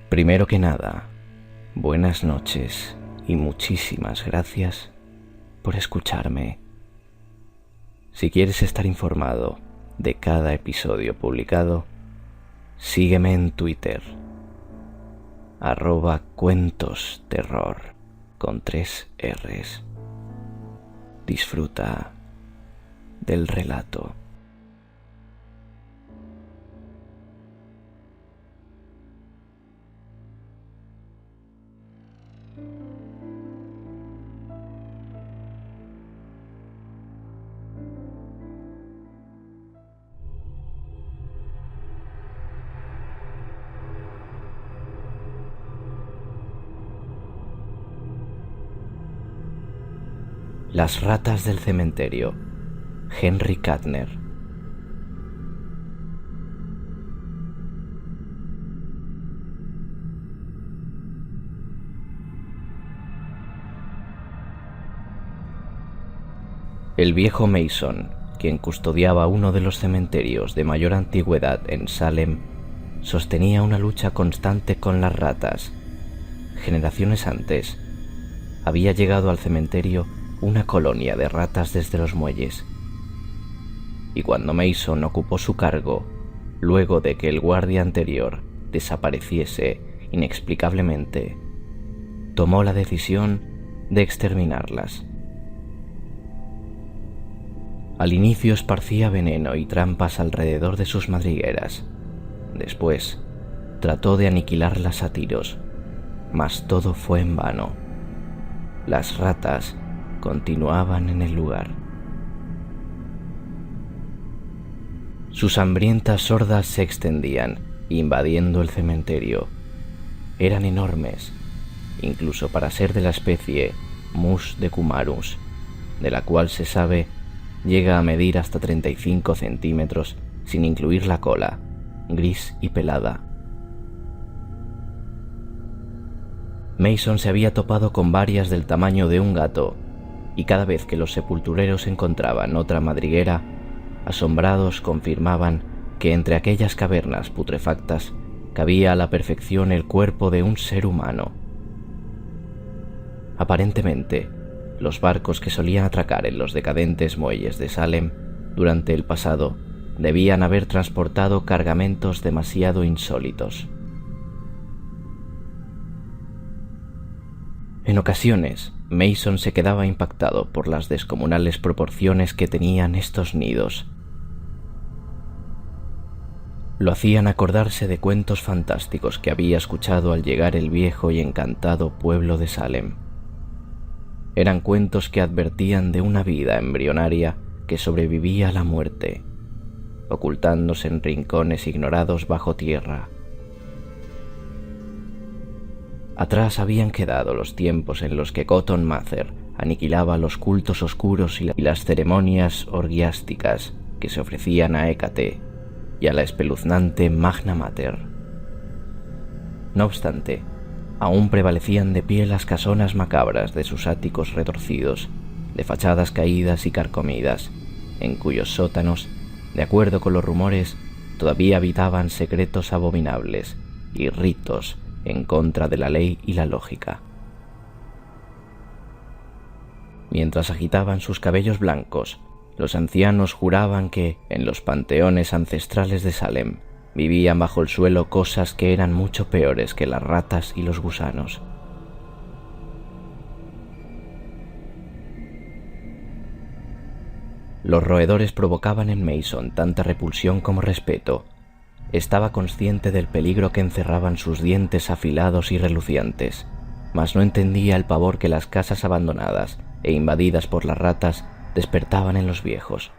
Primero que nada, buenas noches y muchísimas gracias por escucharme. Si quieres estar informado de cada episodio publicado, sígueme en Twitter, @cuentosterror con 3 R's. Disfruta del relato. Las ratas del cementerio. Henry Kattner. El viejo Mason, quien custodiaba uno de los cementerios de mayor antigüedad en Salem, sostenía una lucha constante con las ratas. Generaciones antes, había llegado al cementerio una colonia de ratas desde los muelles. Y cuando Mason ocupó su cargo, luego de que el guardia anterior desapareciese inexplicablemente, tomó la decisión de exterminarlas. Al inicio esparcía veneno y trampas alrededor de sus madrigueras. Después, trató de aniquilarlas a tiros, mas todo fue en vano. Las ratas continuaban en el lugar. Sus hambrientas hordas se extendían, invadiendo el cementerio. Eran enormes, incluso para ser de la especie Mus decumanus, de la cual se sabe llega a medir hasta 35 centímetros sin incluir la cola, gris y pelada. Mason se había topado con varias del tamaño de un gato, y cada vez que los sepultureros encontraban otra madriguera, asombrados confirmaban que entre aquellas cavernas putrefactas cabía a la perfección el cuerpo de un ser humano. Aparentemente, los barcos que solían atracar en los decadentes muelles de Salem durante el pasado debían haber transportado cargamentos demasiado insólitos. En ocasiones, Mason se quedaba impactado por las descomunales proporciones que tenían estos nidos. Lo hacían acordarse de cuentos fantásticos que había escuchado al llegar el viejo y encantado pueblo de Salem. Eran cuentos que advertían de una vida embrionaria que sobrevivía a la muerte, ocultándose en rincones ignorados bajo tierra. Atrás habían quedado los tiempos en los que Cotton Mather aniquilaba los cultos oscuros y las ceremonias orgiásticas que se ofrecían a Hécate y a la espeluznante Magna Mater. No obstante, aún prevalecían de pie las casonas macabras de sus áticos retorcidos, de fachadas caídas y carcomidas, en cuyos sótanos, de acuerdo con los rumores, todavía habitaban secretos abominables y ritos en contra de la ley y la lógica. Mientras agitaban sus cabellos blancos, los ancianos juraban que, en los panteones ancestrales de Salem, vivían bajo el suelo cosas que eran mucho peores que las ratas y los gusanos. Los roedores provocaban en Mason tanta repulsión como respeto. Estaba consciente del peligro que encerraban sus dientes afilados y relucientes, mas no entendía el pavor que las casas abandonadas e invadidas por las ratas despertaban en los viejos.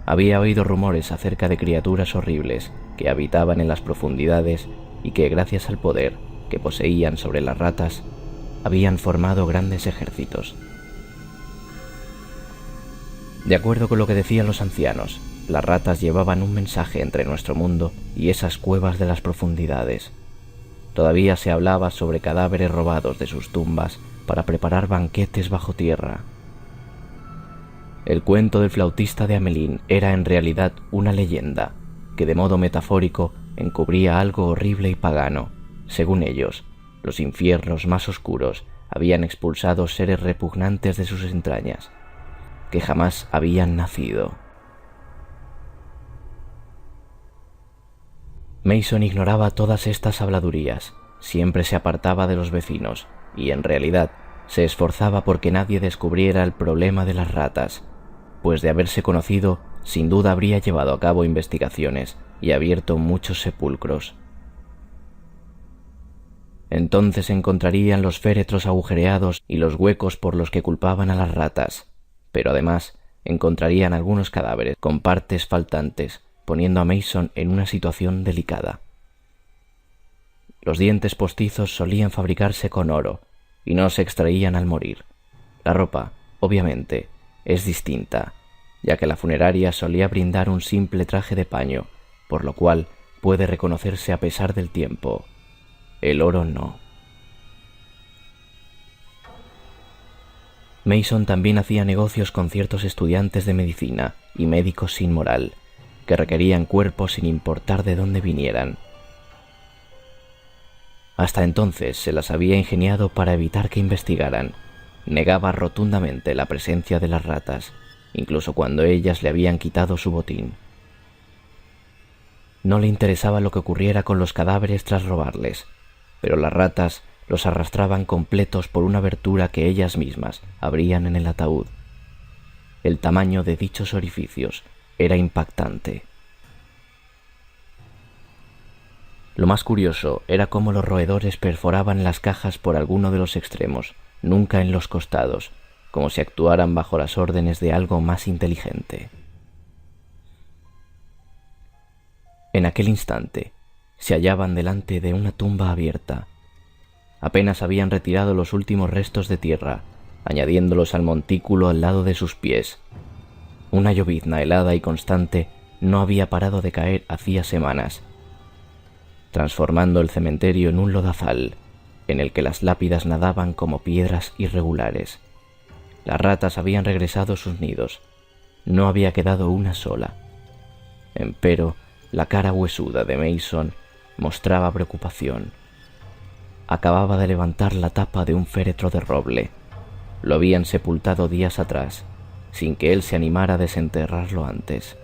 Había oído rumores acerca de criaturas horribles que habitaban en las profundidades y que, gracias al poder que poseían sobre las ratas, habían formado grandes ejércitos. De acuerdo con lo que decían los ancianos, las ratas llevaban un mensaje entre nuestro mundo y esas cuevas de las profundidades. Todavía se hablaba sobre cadáveres robados de sus tumbas para preparar banquetes bajo tierra. El cuento del flautista de Hamelin era en realidad una leyenda que de modo metafórico encubría algo horrible y pagano, Según ellos, los infiernos más oscuros habían expulsado seres repugnantes de sus entrañas, que jamás habían nacido. Mason ignoraba todas estas habladurías, siempre se apartaba de los vecinos y, en realidad, se esforzaba porque nadie descubriera el problema de las ratas, pues de haberse conocido, sin duda habría llevado a cabo investigaciones y abierto muchos sepulcros. Entonces encontrarían los féretros agujereados y los huecos por los que culpaban a las ratas, pero además encontrarían algunos cadáveres con partes faltantes, poniendo a Mason en una situación delicada. Los dientes postizos solían fabricarse con oro y no se extraían al morir. La ropa, obviamente, es distinta, ya que la funeraria solía brindar un simple traje de paño, por lo cual puede reconocerse a pesar del tiempo. El oro no. Mason también hacía negocios con ciertos estudiantes de medicina y médicos sin moral, que requerían cuerpos sin importar de dónde vinieran. Hasta entonces se las había ingeniado para evitar que investigaran. Negaba rotundamente la presencia de las ratas, incluso cuando ellas le habían quitado su botín. No le interesaba lo que ocurriera con los cadáveres tras robarles, pero las ratas los arrastraban completos por una abertura que ellas mismas abrían en el ataúd. El tamaño de dichos orificios era impactante. Lo más curioso era cómo los roedores perforaban las cajas por alguno de los extremos, nunca en los costados, como si actuaran bajo las órdenes de algo más inteligente. En aquel instante, se hallaban delante de una tumba abierta. Apenas habían retirado los últimos restos de tierra, añadiéndolos al montículo al lado de sus pies. Una llovizna helada y constante no había parado de caer hacía semanas, transformando el cementerio en un lodazal, en el que las lápidas nadaban como piedras irregulares. Las ratas habían regresado a sus nidos. No había quedado una sola. Empero, la cara huesuda de Mason mostraba preocupación. Acababa de levantar la tapa de un féretro de roble. Lo habían sepultado días atrás, sin que él se animara a desenterrarlo antes.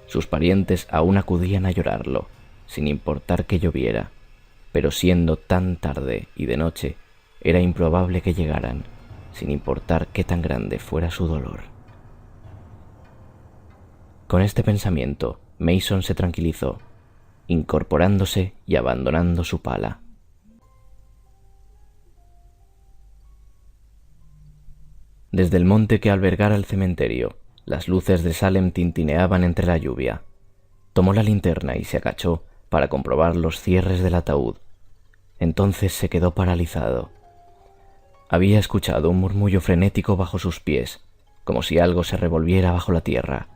Sus parientes aún acudían a llorarlo, sin importar que lloviera, pero siendo tan tarde y de noche, era improbable que llegaran, sin importar qué tan grande fuera su dolor. Con este pensamiento, Mason se tranquilizó, incorporándose y abandonando su pala. Desde el monte que albergara el cementerio, las luces de Salem tintineaban entre la lluvia. Tomó la linterna y se agachó para comprobar los cierres del ataúd. Entonces se quedó paralizado. Había escuchado un murmullo frenético bajo sus pies, como si algo se revolviera bajo la tierra.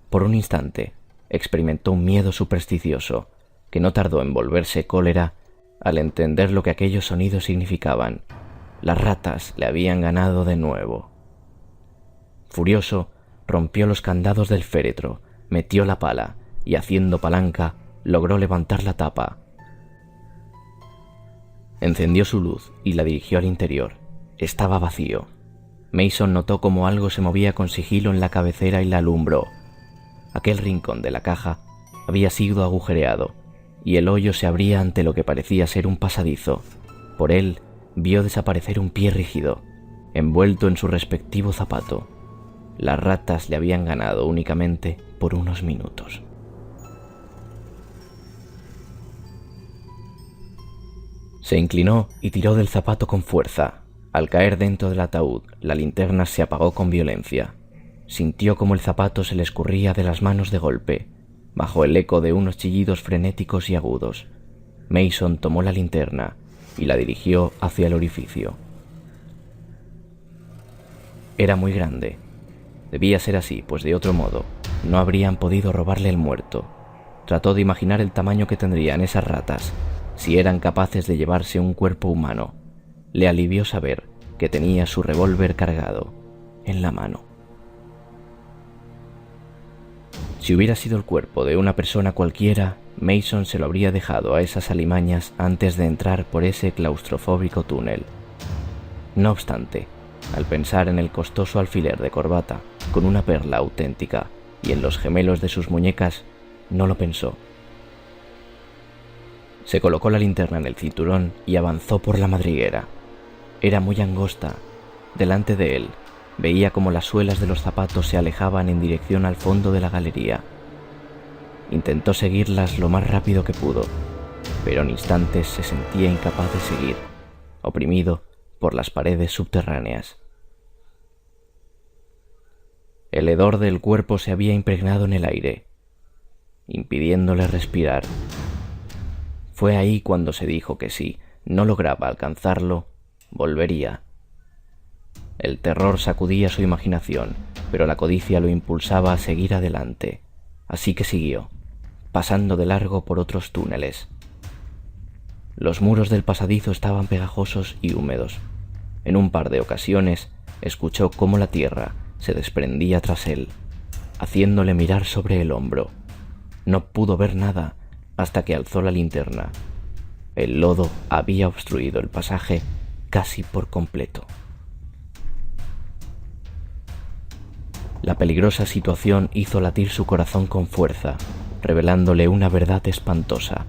Por un instante, experimentó un miedo supersticioso, que no tardó en volverse cólera al entender lo que aquellos sonidos significaban. Las ratas le habían ganado de nuevo. Furioso, rompió los candados del féretro, metió la pala y, haciendo palanca, logró levantar la tapa. Encendió su luz y la dirigió al interior. Estaba vacío. Mason notó cómo algo se movía con sigilo en la cabecera y la alumbró. Aquel rincón de la caja había sido agujereado, y el hoyo se abría ante lo que parecía ser un pasadizo. Por él vio desaparecer un pie rígido, envuelto en su respectivo zapato. Las ratas le habían ganado únicamente por unos minutos. Se inclinó y tiró del zapato con fuerza. Al caer dentro del ataúd, la linterna se apagó con violencia. Sintió como el zapato se le escurría de las manos de golpe, bajo el eco de unos chillidos frenéticos y agudos. Mason tomó la linterna y la dirigió hacia el orificio. Era muy grande. Debía ser así, pues de otro modo no habrían podido robarle el muerto. Trató de imaginar el tamaño que tendrían esas ratas si eran capaces de llevarse un cuerpo humano. Le alivió saber que tenía su revólver cargado en la mano. Si hubiera sido el cuerpo de una persona cualquiera, Mason se lo habría dejado a esas alimañas antes de entrar por ese claustrofóbico túnel. No obstante, al pensar en el costoso alfiler de corbata con una perla auténtica y en los gemelos de sus muñecas, no lo pensó. Se colocó la linterna en el cinturón y avanzó por la madriguera. Era muy angosta. Delante de él, veía como las suelas de los zapatos se alejaban en dirección al fondo de la galería. Intentó seguirlas lo más rápido que pudo, pero en instantes se sentía incapaz de seguir, oprimido por las paredes subterráneas. El hedor del cuerpo se había impregnado en el aire, impidiéndole respirar. Fue ahí cuando se dijo que si no lograba alcanzarlo, volvería. El terror sacudía su imaginación, pero la codicia lo impulsaba a seguir adelante, así que siguió, pasando de largo por otros túneles. Los muros del pasadizo estaban pegajosos y húmedos. En un par de ocasiones escuchó cómo la tierra se desprendía tras él, haciéndole mirar sobre el hombro. No pudo ver nada hasta que alzó la linterna. El lodo había obstruido el pasaje casi por completo. La peligrosa situación hizo latir su corazón con fuerza, revelándole una verdad espantosa.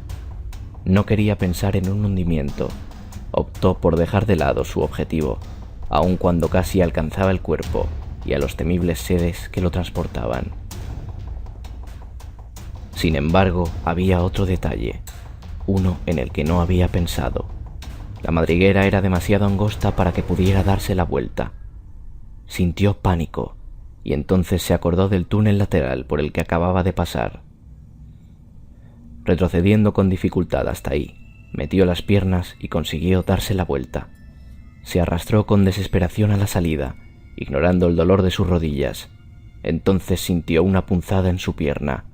No quería pensar en un hundimiento. Optó por dejar de lado su objetivo, aun cuando casi alcanzaba el cuerpo y a los temibles seres que lo transportaban. Sin embargo, había otro detalle, uno en el que no había pensado. La madriguera era demasiado angosta para que pudiera darse la vuelta. Sintió pánico, y entonces se acordó del túnel lateral por el que acababa de pasar. Retrocediendo con dificultad hasta ahí, metió las piernas y consiguió darse la vuelta. Se arrastró con desesperación a la salida, ignorando el dolor de sus rodillas. Entonces sintió una punzada en su pierna.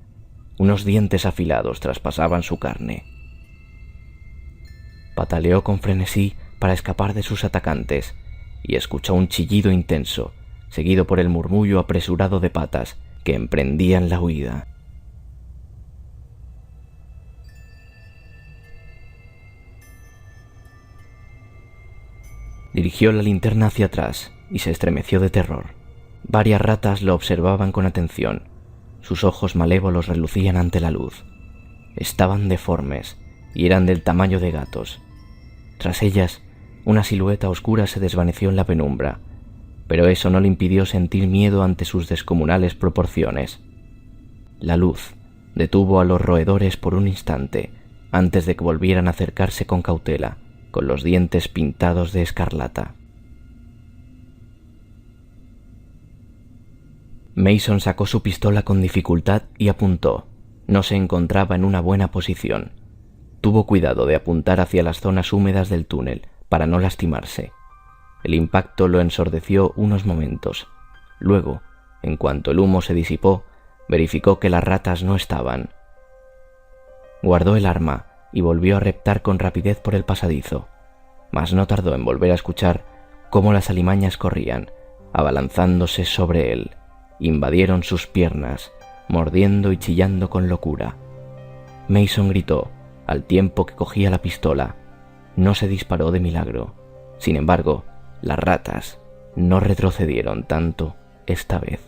Unos dientes afilados traspasaban su carne. Pataleó con frenesí para escapar de sus atacantes y escuchó un chillido intenso, seguido por el murmullo apresurado de patas que emprendían la huida. Dirigió la linterna hacia atrás y se estremeció de terror. Varias ratas lo observaban con atención. Sus ojos malévolos relucían ante la luz. Estaban deformes y eran del tamaño de gatos. Tras ellas, una silueta oscura se desvaneció en la penumbra, pero eso no le impidió sentir miedo ante sus descomunales proporciones. La luz detuvo a los roedores por un instante, antes de que volvieran a acercarse con cautela, con los dientes pintados de escarlata. Mason sacó su pistola con dificultad y apuntó. No se encontraba en una buena posición. Tuvo cuidado de apuntar hacia las zonas húmedas del túnel para no lastimarse. El impacto lo ensordeció unos momentos. Luego, en cuanto el humo se disipó, verificó que las ratas no estaban. Guardó el arma y volvió a reptar con rapidez por el pasadizo, mas no tardó en volver a escuchar cómo las alimañas corrían, abalanzándose sobre él. Invadieron sus piernas, mordiendo y chillando con locura. Mason gritó, al tiempo que cogía la pistola. No se disparó de milagro. Sin embargo, las ratas no retrocedieron tanto esta vez.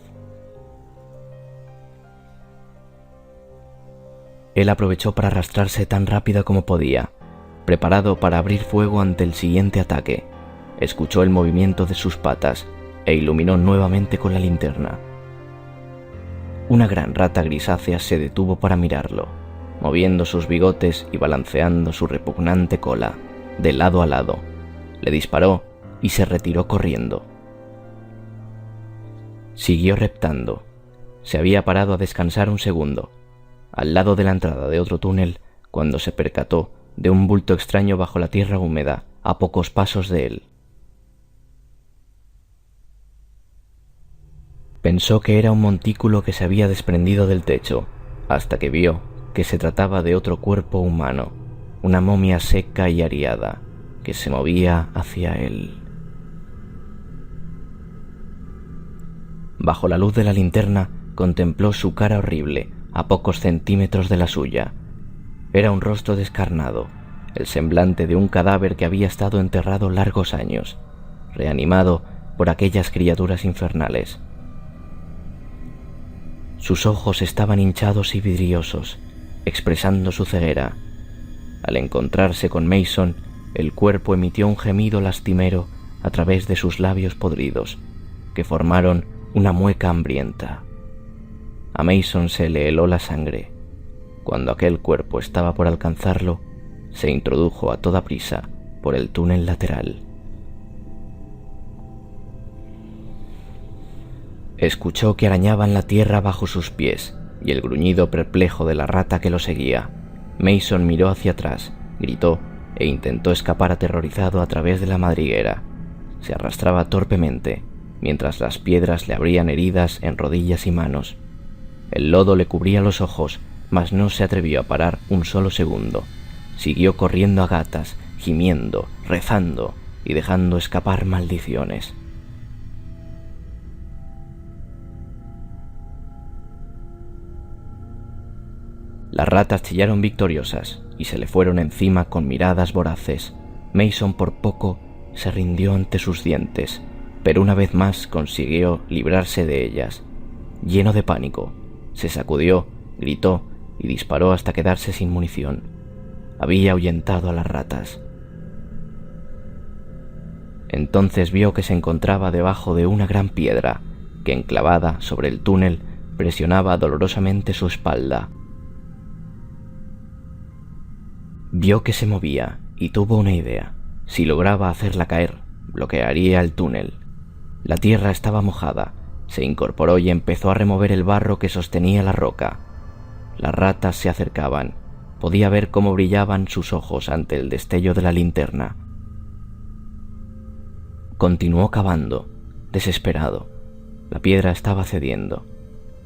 Él aprovechó para arrastrarse tan rápido como podía, preparado para abrir fuego ante el siguiente ataque. Escuchó el movimiento de sus patas e iluminó nuevamente con la linterna. Una gran rata grisácea se detuvo para mirarlo, moviendo sus bigotes y balanceando su repugnante cola de lado a lado. Le disparó y se retiró corriendo. Siguió reptando. Se había parado a descansar un segundo, al lado de la entrada de otro túnel, cuando se percató de un bulto extraño bajo la tierra húmeda, a pocos pasos de él. Pensó que era un montículo que se había desprendido del techo, hasta que vio que se trataba de otro cuerpo humano, una momia seca y ariada, que se movía hacia él. Bajo la luz de la linterna, contempló su cara horrible a pocos centímetros de la suya. Era un rostro descarnado, el semblante de un cadáver que había estado enterrado largos años, reanimado por aquellas criaturas infernales. Sus ojos estaban hinchados y vidriosos, expresando su ceguera. Al encontrarse con Mason, el cuerpo emitió un gemido lastimero a través de sus labios podridos, que formaron una mueca hambrienta. A Mason se le heló la sangre. Cuando aquel cuerpo estaba por alcanzarlo, se introdujo a toda prisa por el túnel lateral. Escuchó que arañaban la tierra bajo sus pies y el gruñido perplejo de la rata que lo seguía. Mason miró hacia atrás, gritó e intentó escapar aterrorizado a través de la madriguera. Se arrastraba torpemente, mientras las piedras le abrían heridas en rodillas y manos. El lodo le cubría los ojos, mas no se atrevió a parar un solo segundo. Siguió corriendo a gatas, gimiendo, rezando y dejando escapar maldiciones. Las ratas chillaron victoriosas y se le fueron encima con miradas voraces. Mason por poco se rindió ante sus dientes, pero una vez más consiguió librarse de ellas. Lleno de pánico, se sacudió, gritó y disparó hasta quedarse sin munición. Había ahuyentado a las ratas. Entonces vio que se encontraba debajo de una gran piedra que, enclavada sobre el túnel, presionaba dolorosamente su espalda. Vio que se movía y tuvo una idea. Si lograba hacerla caer, bloquearía el túnel. La tierra estaba mojada. Se incorporó y empezó a remover el barro que sostenía la roca. Las ratas se acercaban. Podía ver cómo brillaban sus ojos ante el destello de la linterna. Continuó cavando, desesperado. La piedra estaba cediendo.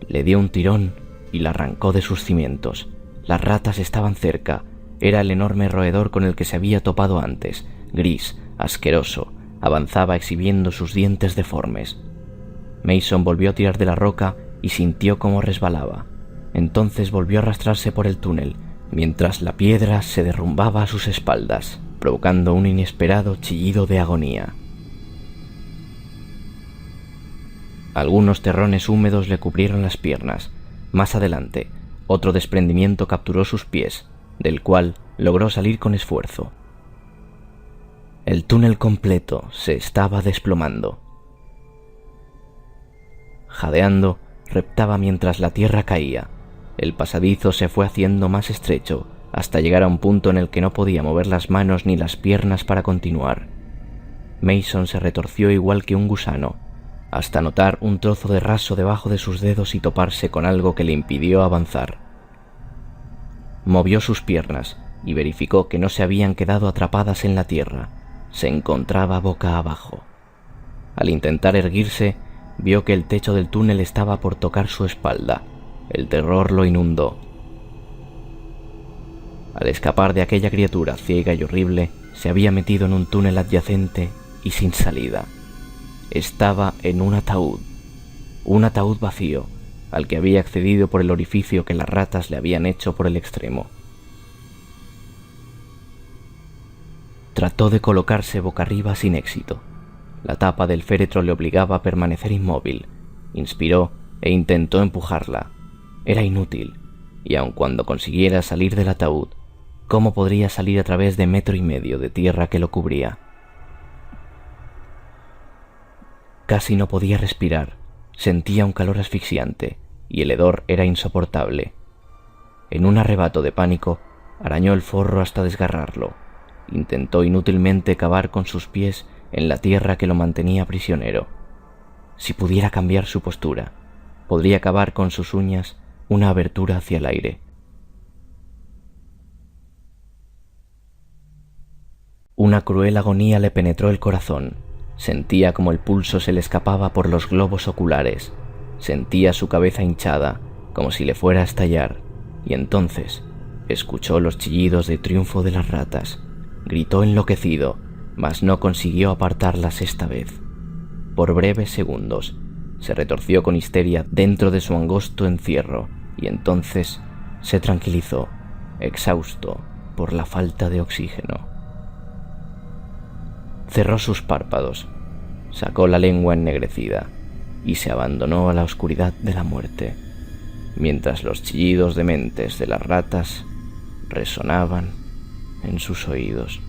Le dio un tirón y la arrancó de sus cimientos. Las ratas estaban cerca. Era el enorme roedor con el que se había topado antes, gris, asqueroso. Avanzaba exhibiendo sus dientes deformes. Mason volvió a tirar de la roca y sintió cómo resbalaba. Entonces volvió a arrastrarse por el túnel, mientras la piedra se derrumbaba a sus espaldas, provocando un inesperado chillido de agonía. Algunos terrones húmedos le cubrieron las piernas. Más adelante, otro desprendimiento capturó sus pies, del cual logró salir con esfuerzo. El túnel completo se estaba desplomando. Jadeando, reptaba mientras la tierra caía. El pasadizo se fue haciendo más estrecho, hasta llegar a un punto en el que no podía mover las manos ni las piernas para continuar. Mason se retorció igual que un gusano, hasta notar un trozo de raso debajo de sus dedos y toparse con algo que le impidió avanzar. Movió sus piernas y verificó que no se habían quedado atrapadas en la tierra. Se encontraba boca abajo. Al intentar erguirse, vio que el techo del túnel estaba por tocar su espalda. El terror lo inundó. Al escapar de aquella criatura ciega y horrible, se había metido en un túnel adyacente y sin salida. Estaba en un ataúd vacío, al que había accedido por el orificio que las ratas le habían hecho por el extremo. Trató de colocarse boca arriba sin éxito. La tapa del féretro le obligaba a permanecer inmóvil. Inspiró e intentó empujarla. Era inútil, y aun cuando consiguiera salir del ataúd, ¿cómo podría salir a través de 1,5 metros de tierra que lo cubría? Casi no podía respirar. Sentía un calor asfixiante, y el hedor era insoportable. En un arrebato de pánico, arañó el forro hasta desgarrarlo. Intentó inútilmente cavar con sus pies en la tierra que lo mantenía prisionero. Si pudiera cambiar su postura, podría cavar con sus uñas una abertura hacia el aire. Una cruel agonía le penetró el corazón. Sentía como el pulso se le escapaba por los globos oculares. Sentía su cabeza hinchada, como si le fuera a estallar, y entonces escuchó los chillidos de triunfo de las ratas. Gritó enloquecido, mas no consiguió apartarlas esta vez. Por breves segundos se retorció con histeria dentro de su angosto encierro y entonces se tranquilizó, exhausto por la falta de oxígeno. Cerró sus párpados, sacó la lengua ennegrecida y se abandonó a la oscuridad de la muerte, mientras los chillidos dementes de las ratas resonaban en sus oídos.